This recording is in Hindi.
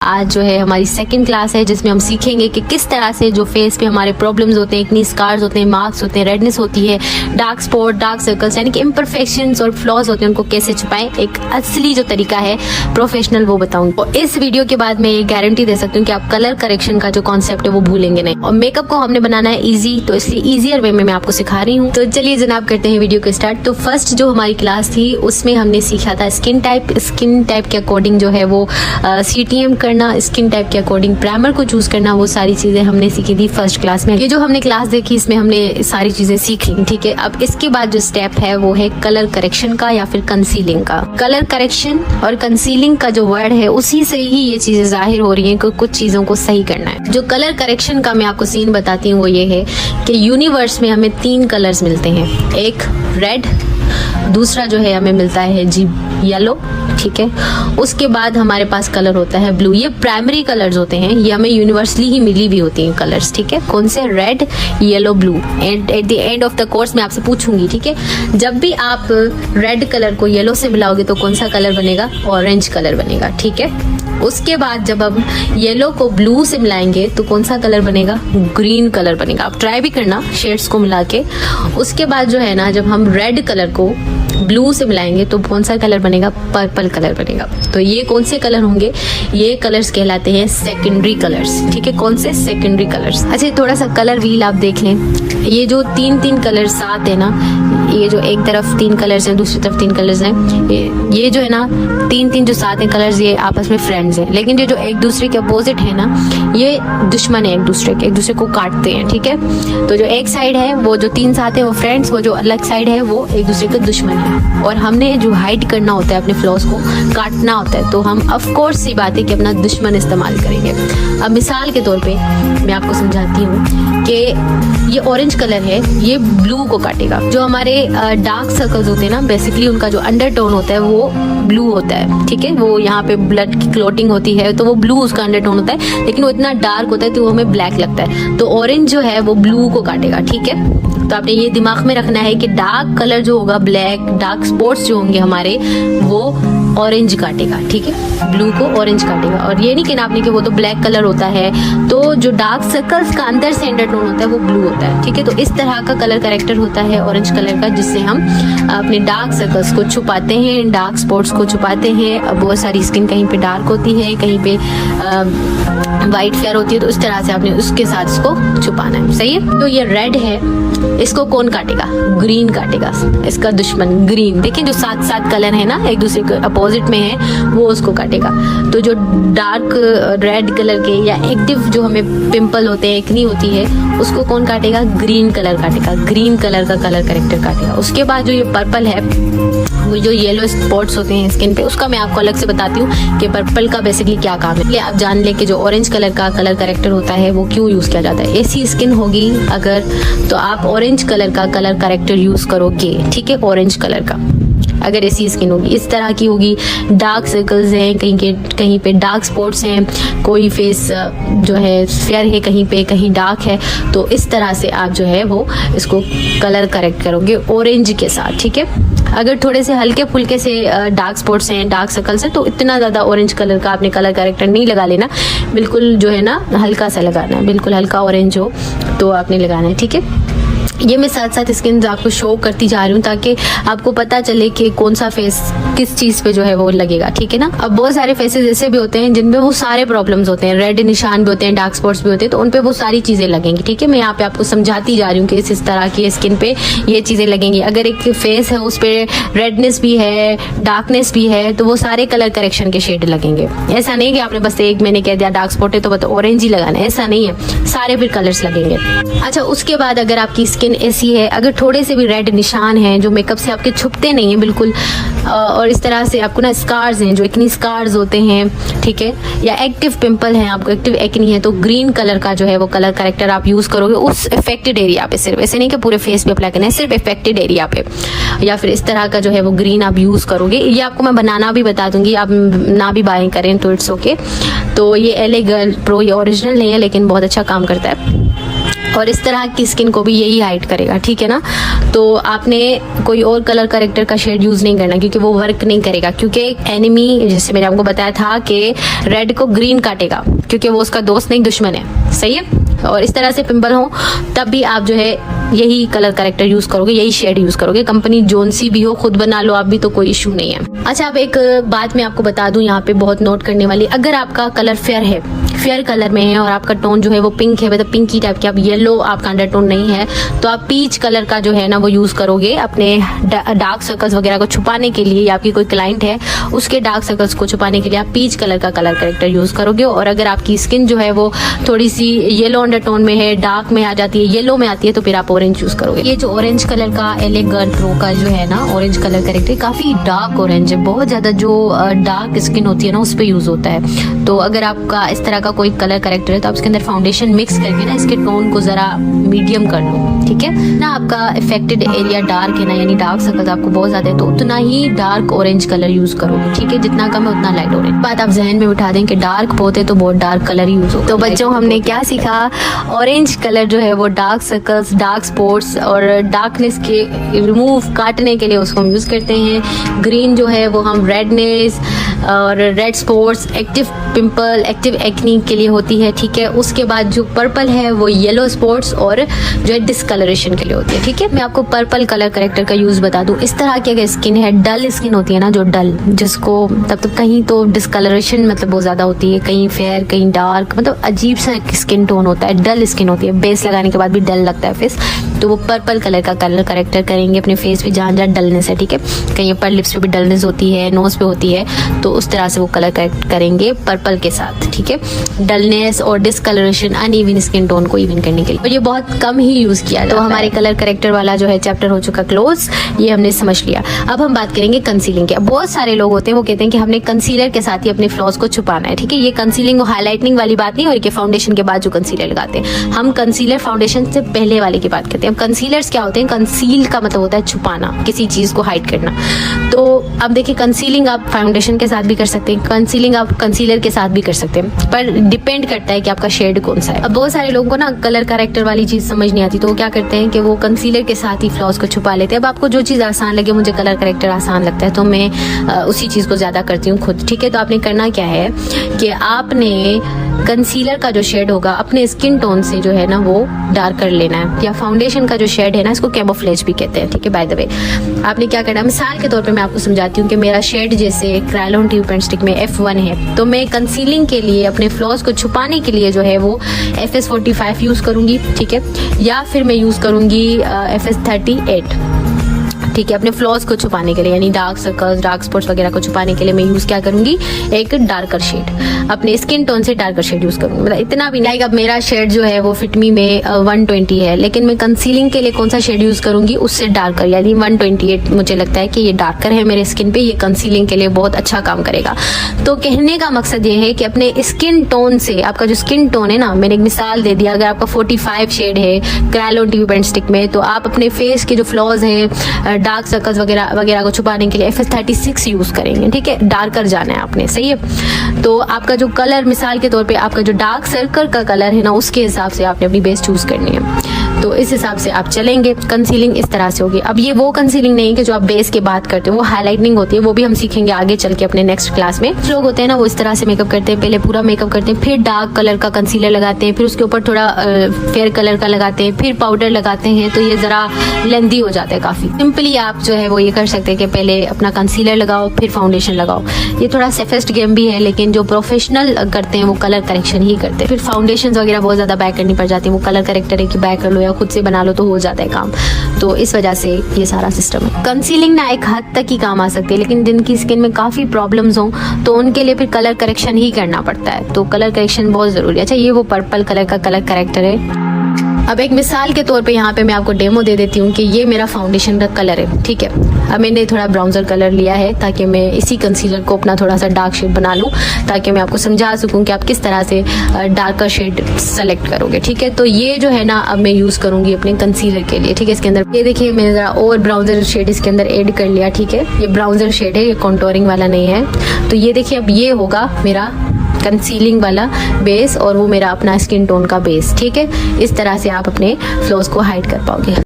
आज जो है हमारी सेकंड क्लास है जिसमें हम सीखेंगे कि किस तरह से जो फेस पे हमारे प्रॉब्लम्स होते हैं, एक्नी स्कार्स होते हैं, मार्क्स होते हैं, रेडनेस होती है, डार्क स्पॉट, डार्क सर्कल्स यानी कि इम्परफेक्शंस और फ्लॉज होते हैं, उनको कैसे छुपाएं। एक असली जो तरीका है प्रोफेशनल वो बताऊंगी। और इस वीडियो के बाद मैं ये गारंटी दे सकती हूँ कि आप कलर करेक्शन का जो कॉन्सेप्ट है वो भूलेंगे नहीं। और मेकअप को हमने बनाना है इजी, तो इसलिए इजियर वे में मैं आपको सिखा रही हूँ। तो चलिए जनाब करते हैं वीडियो को स्टार्ट। तो फर्स्ट जो हमारी क्लास थी उसमें हमने सीखा था स्किन टाइप के अकॉर्डिंग जो है वो CTM करना, स्किन टाइप के अकॉर्डिंग प्राइमर को चूज करना, वो सारी चीजें हमने सीखी थी फर्स्ट क्लास में। ये जो हमने क्लास देखी इसमें हमने सारी चीजें सीख ली, ठीक है। अब इसके बाद जो स्टेप है वो है कलर करेक्शन का या फिर कंसीलिंग का। कलर करेक्शन और कंसीलिंग का जो वर्ड है उसी से ही ये चीजें जाहिर हो रही हैं कि कुछ चीजों को सही करना है। जो कलर करेक्शन का मैं आपको सीन बताती हूँ वो ये है कि यूनिवर्स में हमें 3 कलर्स मिलते हैं। एक रेड, दूसरा जो है हमें मिलता है जी येलो, ठीक है। उसके बाद हमारे पास कलर होता है ब्लू। ये प्राइमरी कलर्स होते हैं, ये हमें यूनिवर्सली ही मिली भी होती हैं कलर्स, ठीक है। कौन से? Red, yellow, blue. And at the end of the course मैं आपसे पूछूंगी, ठीक है, जब भी आप रेड कलर को येलो से मिलाओगे तो कौन सा कलर बनेगा? ऑरेंज कलर बनेगा, ठीक है। उसके बाद जब हम येलो को ब्लू से मिलाएंगे तो कौन सा कलर बनेगा? ग्रीन कलर बनेगा। आप ट्राई भी करना शेड्स को मिला के। उसके बाद जो है ना, जब हम रेड कलर को ब्लू से मिलाएंगे तो कौन सा कलर बनेगा? पर्पल कलर बनेगा। तो ये कौन से कलर होंगे? ये कलर्स कहलाते हैं सेकेंडरी कलर्स, ठीक है। कौन से? Secondary colours. अच्छा, थोड़ा सा कलर व्हील आप देख लें। ये जो 3 कलर्स साथ है ना, ये जो एक तरफ 3 कलर्स हैं, दूसरी तरफ 3 कलर्स हैं, ये जो है ना 3 जो साथ हैं कलर्स, ये आपस में फ्रेंड्स हैं। लेकिन ये जो एक दूसरे के अपोजिट है ना, ये दुश्मन है, एक दूसरे को काटते हैं, ठीक है। तो जो एक साइड है वो जो 3 साथ है वो फ्रेंड्स, वो जो अलग साइड है वो एक दूसरे के दुश्मन है। और हमने जो हाइड करना होता है अपने फ्लॉज को, काटना होता है, तो हम ऑफ कोर्स सी बात है कि अपना दुश्मन इस्तेमाल करेंगे। अब मिसाल के तौर पे मैं आपको समझाती हूँ कि ये ऑरेंज कलर है, ये ब्लू को काटेगा। जो हमारे डार्क सर्कल्स होते हैं ना, बेसिकली उनका जो अंडरटोन होता है वो ब्लू होता है, ठीक है। वो यहाँ पे ब्लड की क्लॉटिंग होती है तो वो ब्लू उसका अंडरटोन होता है, लेकिन वो इतना डार्क होता है तो वो हमें ब्लैक लगता है। तो ऑरेंज जो है वो ब्लू को काटेगा, ठीक है। तो आपने ये दिमाग में रखना है कि डार्क कलर जो होगा, ब्लैक डार्क स्पॉट्स जो होंगे हमारे, वो ऑरेंज काटेगा, ठीक है। ब्लू को ऑरेंज काटेगा। और ये नहीं कहना आपने कि वो तो ब्लैक कलर होता है, तो जो डार्क सर्कल्स का अंदर से अंडरटोन होता है वो ब्लू होता है, ठीक है। तो इस तरह का कलर करेक्टर होता है ऑरेंज कलर का, जिससे हम अपने डार्क सर्कल्स को छुपाते हैं, डार्क स्पॉट्स को छुपाते हैं। अब बहुत सारी स्किन कहीं पे डार्क होती है, कहीं पे वाइट फेयर होती है, तो इस तरह से आपने उसके साथ इसको छुपाना है, सही है। तो ये रेड है, इसको कौन काटेगा? ग्रीन काटेगा, इसका दुश्मन ग्रीन। देखिए जो साथ कलर है ना, एक दूसरे के अपोजिट में है, वो उसको काटेगा। तो जो डार्क रेड कलर के या एक्टिव जो हमें पिंपल होते हैं, एक्नी होती है, उसको कौन काटेगा? ग्रीन कलर काटेगा, ग्रीन कलर का कलर करेक्टर काटेगा। उसके बाद जो ये पर्पल है, वो जो येलो स्पॉट्स होते हैं स्किन पे, उसका मैं आपको अलग से बताती हूँ कि पर्पल का बेसिकली क्या काम है। आप जान ले कि जो ऑरेंज कलर का कलर करेक्टर होता है वो क्यों यूज किया जाता है। ऐसी स्किन होगी अगर, तो आप ऑरेंज कलर का कलर करेक्टर यूज करोगे, ठीक है। ऑरेंज कलर का अगर ऐसी स्किन होगी, इस तरह की होगी, डार्क सर्कल्स हैं, कहीं पे डार्क स्पॉट्स हैं, कोई फेस जो है फेयर है, कहीं डार्क है, तो इस तरह से आप जो है वो इसको कलर करेक्ट करोगे ऑरेंज के साथ, ठीक है। अगर थोड़े से हल्के फुल्के से डार्क स्पॉट्स हैं, डार्क सर्कल्स हैं, तो इतना ज़्यादा ऑरेंज कलर का आपने कलर करेक्टर नहीं लगा लेना, बिल्कुल जो है ना हल्का सा लगाना है, बिल्कुल हल्का ऑरेंज हो तो आपने लगाना है, ठीक है। ये मैं साथ साथ स्किन आपको शो करती जा रही हूँ ताकि आपको पता चले कि कौन सा फेस किस चीज पे जो है वो लगेगा, ठीक है ना। अब बहुत सारे फेसेस ऐसे भी होते हैं जिनमें वो सारे प्रॉब्लम्स होते हैं, रेड निशान भी होते हैं, डार्क स्पॉट्स भी होते हैं, तो उन पे वो सारी चीजें लगेंगी, ठीक है। मैं यहाँ पे आपको समझाती जा रही हूँ कि इस तरह की स्किन पे ये चीजें लगेंगी। अगर एक फेस है उस पर रेडनेस भी है, डार्कनेस भी है, तो वो सारे कलर करेक्शन के शेड लगेंगे। ऐसा नहीं कि आपने बस एक मैंने कह दिया डार्क स्पॉट है तो बस ऑरेंज ही लगाना है, ऐसा नहीं है, सारे फिर कलर्स लगेंगे। अच्छा, उसके बाद अगर आपकी स्किन ऐसी है, अगर थोड़े से भी रेड निशान हैं जो मेकअप से आपके छुपते नहीं है बिल्कुल, और इस तरह से आपको ना स्कार्स हैं, जो एक्नी स्कार्स होते हैं, ठीक है, या एक्टिव पिंपल हैं, आपको एक्टिव एक्नी है, तो ग्रीन कलर का जो है वो कलर करेक्टर आप यूज करोगे उस इफेक्टेड एरिया पे, सिर्फ ऐसे नहीं कि पूरे फेस पे अप्लाई करना है, सिर्फ इफेक्टेड एरिया पे, या फिर इस तरह का जो है वो ग्रीन आप यूज करोगे। ये आपको मैं बनाना भी बता दूंगी, आप ना भी बाय करें तो इट्स ओके। तो ये LA गर्ल प्रो, ये ओरिजिनल नहीं है लेकिन बहुत अच्छा काम करता है। और इस तरह की स्किन को भी यही हाइड करेगा, ठीक है ना। तो आपने कोई और कलर करेक्टर का शेड यूज नहीं करना, क्योंकि वो वर्क नहीं करेगा, क्योंकि एनिमी जैसे मैंने आपको बताया था कि रेड को ग्रीन काटेगा, क्योंकि वो उसका दोस्त नहीं दुश्मन है, सही है। और इस तरह से पिंपल हो तब भी आप जो है यही कलर करेक्टर यूज करोगे, यही शेड यूज करोगे, कंपनी जोन सी भी हो, खुद बना लो आप भी, तो कोई इशू नहीं है। अच्छा, अब एक बात मैं आपको बता दूं यहाँ पे बहुत नोट करने वाली, अगर आपका कलर फेयर है, फेयर कलर में है और आपका टोन जो है वो पिंक है, मतलब पिंकी टाइप की, आप येलो आपका अंडरटोन नहीं है, तो आप पीच कलर का जो है ना वो यूज करोगे अपने डार्क सर्कल्स वगैरह को छुपाने के लिए, या आपकी कोई क्लाइंट है उसके डार्क सर्कल्स को छुपाने के लिए आप पीच कलर का कलर करेक्टर यूज करोगे। और अगर आपकी स्किन जो है वो थोड़ी सी येलो अंडरटोन में है, डार्क में आ जाती है, येलो में आती है, तो फिर आप ऑरेंज यूज करोगे। ये जो ऑरेंज कलर का LA गर्ल प्रो का जो है ना ऑरेंज कलर करेक्टर, काफी डार्क ऑरेंज है, बहुत ज्यादा जो डार्क स्किन होती है ना उस पर यूज होता है। तो अगर आपका इस तरह का कोई कलर करेक्टर है तो आप इसके अंदर फाउंडेशन मिक्स करके ना इसके टोन को जरा मीडियम कर लो, ठीक है ना। आपका इफेक्टेड एरिया डार्क है ना, यानी डार्क सर्कल आपको बहुत ज्यादा है, तो उतना ही डार्क ऑरेंज कलर यूज करोगे, ठीक है। जितना कम है उतना लाइट ऑरेंज। बात आप जहन में बिठा दें कि डार्क बहुत है तो बहुत डार्क कलर यूज हो। तो बच्चों हमने क्या सीखा, ऑरेंज कलर जो है वो डार्क सर्कल्स, डार्क स्पॉट्स और डार्कनेस के रिमूव काटने के लिए उसको हम यूज करते हैं। ग्रीन जो है वो हम रेडनेस और red spots, active pimple, active acne के लिए होती है, ठीक है। उसके बाद जो पर्पल है वो येलो स्पॉट्स और जो है डिस्कलरेशन के लिए होती है, ठीक है। मैं आपको पर्पल कलर करेक्टर का यूज बता दूं, इस तरह की अगर स्किन है, डल स्किन होती है ना, जो डल, जिसको तब तक कहीं तो डिस्कलरेशन मतलब बहुत ज्यादा होती है, कहीं फेयर कहीं डार्क, मतलब अजीब सा स्किन टोन होता है, डल स्किन होती है, बेस लगाने के बाद भी डल लगता है फेस, तो वो पर्पल कलर का कलर करेक्टर करेंगे अपने फेस पे जहाँ जहाँ डलनेस है, ठीक है। कहीं पर लिप्स पे भी डलनेस होती है, नोज पे होती है, तो उस तरह से वो कलर करेक्ट करेंगे पर्पल के साथ, ठीक है। डलनेस और डिस्कलरेशन, अनइवन स्किन टोन को इवन करने के लिए, और ये बहुत कम ही यूज किया। तो हमारे कलर करेक्टर वाला जो है चैप्टर हो चुका क्लोज, ये हमने समझ लिया। अब हम बात करेंगे कंसीलिंग की। अब बहुत सारे लोग होते हैं वो कहते हैं कि हमने कंसीलर के साथ ही अपने फ्लॉज को छुपाना है, ठीक है। ये कंसीलिंग और हाईलाइटनिंग वाली बात नहीं, और ये फाउंडेशन के बाद जो कंसीलर लगाते हैं, हम कंसीलर फाउंडेशन से पहले वाले की बात करते हैं। अब कंसीलर्स क्या होते हैं, कंसील का मतलब होता है छुपाना, किसी चीज को हाइड करना। तो अब देखिए, कंसीलिंग आप फाउंडेशन के साथ भी कर सकते हैं, कंसीलिंग आप कंसीलर के साथ भी कर सकते हैं, पर डिपेंड करता है कि आपका शेड कौन सा है। अब बहुत सारे लोगों को ना कलर करेक्टर वाली चीज समझ नहीं आती, तो वो क्या करते हैं कि वो कंसीलर के साथ ही फ्लॉज को छुपा लेते हैं। अब आपको जो चीज आसान लगे, मुझे कलर करेक्टर आसान लगता है तो मैं उसी चीज को ज्यादा करती हूँ खुद, ठीक है। तो आपने करना क्या है कि आपने कंसीलर का जो शेड होगा अपने स्किन टोन से जो है ना वो डार्क कर लेना है, या फाउंडेशन का जो शेड है ना इसको कैमोफ्लेज भी कहते हैं, ठीक है। बाय द वे, आपने क्या करना है, मिसाल के तौर पे मैं आपको समझाती हूँ कि मेरा शेड जैसे क्रायोन ट्यूब पेंट स्टिक में F1 है, तो मैं कंसीलिंग के लिए अपने फ्लॉज को छुपाने के लिए जो है वो FS45 यूज करूंगी, ठीक है, या फिर मैं यूज करूंगी FS38, ठीक है। अपने फ्लॉज को छुपाने के लिए, यानी डार्क सर्कल्स, डार्क स्पॉट्स वगैरह को छुपाने के लिए मैं यूज क्या करूंगी, एक डार्कर शेड, अपने स्किन टोन से डार्कर शेड यूज करूंगी। मतलब इतना भी नहीं, अब मेरा शेड जो है वो फिटमी में 120 है, लेकिन मैं कंसीलिंग के लिए कौन सा शेड यूज करूंगी, उससे डार्कर, यानी 128 मुझे लगता है कि ये डार्कर है मेरे स्किन पे, ये कंसीलिंग के लिए बहुत अच्छा काम करेगा। तो कहने का मकसद ये है कि अपने स्किन टोन से, आपका जो स्किन टोन है ना, मैंने एक मिसाल दे दिया, अगर आपका 45 शेड है क्रायोन ट्यूब पेंट स्टिक में, तो आप अपने फेस के जो फ्लॉज है, डार्क सर्कल्स वगैरह वगैरह को छुपाने के लिए FS36 यूज करेंगे, ठीक है। डार्कर जाना है आपने, सही है। तो आपका जो कलर, मिसाल के तौर पे आपका जो डार्क सर्कल का कलर है ना, उसके हिसाब से आपने अपनी बेस चूज करनी है, तो इस हिसाब से आप चलेंगे। कंसीलिंग इस तरह से होगी। अब ये वो कंसीलिंग नहीं कि जो आप बेस के बात करते हो, वो हाईलाइटनिंग होती है, वो भी हम सीखेंगे आगे चल के अपने नेक्स्ट क्लास में। लोग होते हैं ना वो इस तरह से मेकअप करते हैं, पहले पूरा मेकअप करते हैं, फिर डार्क कलर का कंसीलर लगाते हैं, फिर उसके ऊपर थोड़ा फेयर कलर का लगाते हैं, फिर पाउडर लगाते हैं, तो ये जरा लेंदी हो जाता है काफी। सिंपली आप जो है वो ये कर सकते हैं कि पहले अपना कंसीलर लगाओ फिर फाउंडेशन लगाओ। ये थोड़ा सेफेस्ट गेम भी है, लेकिन जो प्रोफेशनल करते हैं वो कलर करेक्शन ही करते हैं। फिर फाउंडेशन वगैरह बहुत ज्यादा बैक करनी पड़ जाती है, वो कलर करेक्टर है कि बैक कर लो या खुद से बना लो तो हो जाता है काम। तो इस वजह से ये सारा सिस्टम है। कंसीलिंग ना एक हद तक ही काम आ सकती है, लेकिन जिनकी स्किन में काफी प्रॉब्लम्स हो तो उनके लिए फिर कलर करेक्शन ही करना पड़ता है, तो कलर करेक्शन बहुत जरूरी है। अच्छा, ये वो पर्पल कलर का कलर करेक्टर है। अब एक मिसाल के तौर पे यहाँ पे मैं आपको डेमो दे देती हूँ कि ये मेरा फाउंडेशन का कलर है, ठीक है। अब मैंने थोड़ा ब्राउन्जर कलर लिया है ताकि मैं इसी कंसीलर को अपना थोड़ा सा डार्क शेड बना लूँ, ताकि मैं आपको समझा सकूँ कि आप किस तरह से डार्कर शेड सेलेक्ट करोगे, ठीक है। तो ये जो है ना अब मैं यूज करूंगी अपने कंसीलर के लिए, ठीक है। इसके अंदर ये देखिए मैंने जरा और ब्राउन्जर शेड इसके अंदर ऐड कर लिया, ठीक है। ये ब्राउन्जर शेड है, ये कॉन्टोरिंग वाला नहीं है। तो ये देखिए अब ये होगा मेरा कंसीलिंग वाला बेस और वो मेरा अपना स्किन टोन का बेस, ठीक है। इस तरह से आप अपने फ्लॉज को हाइड कर पाओगे।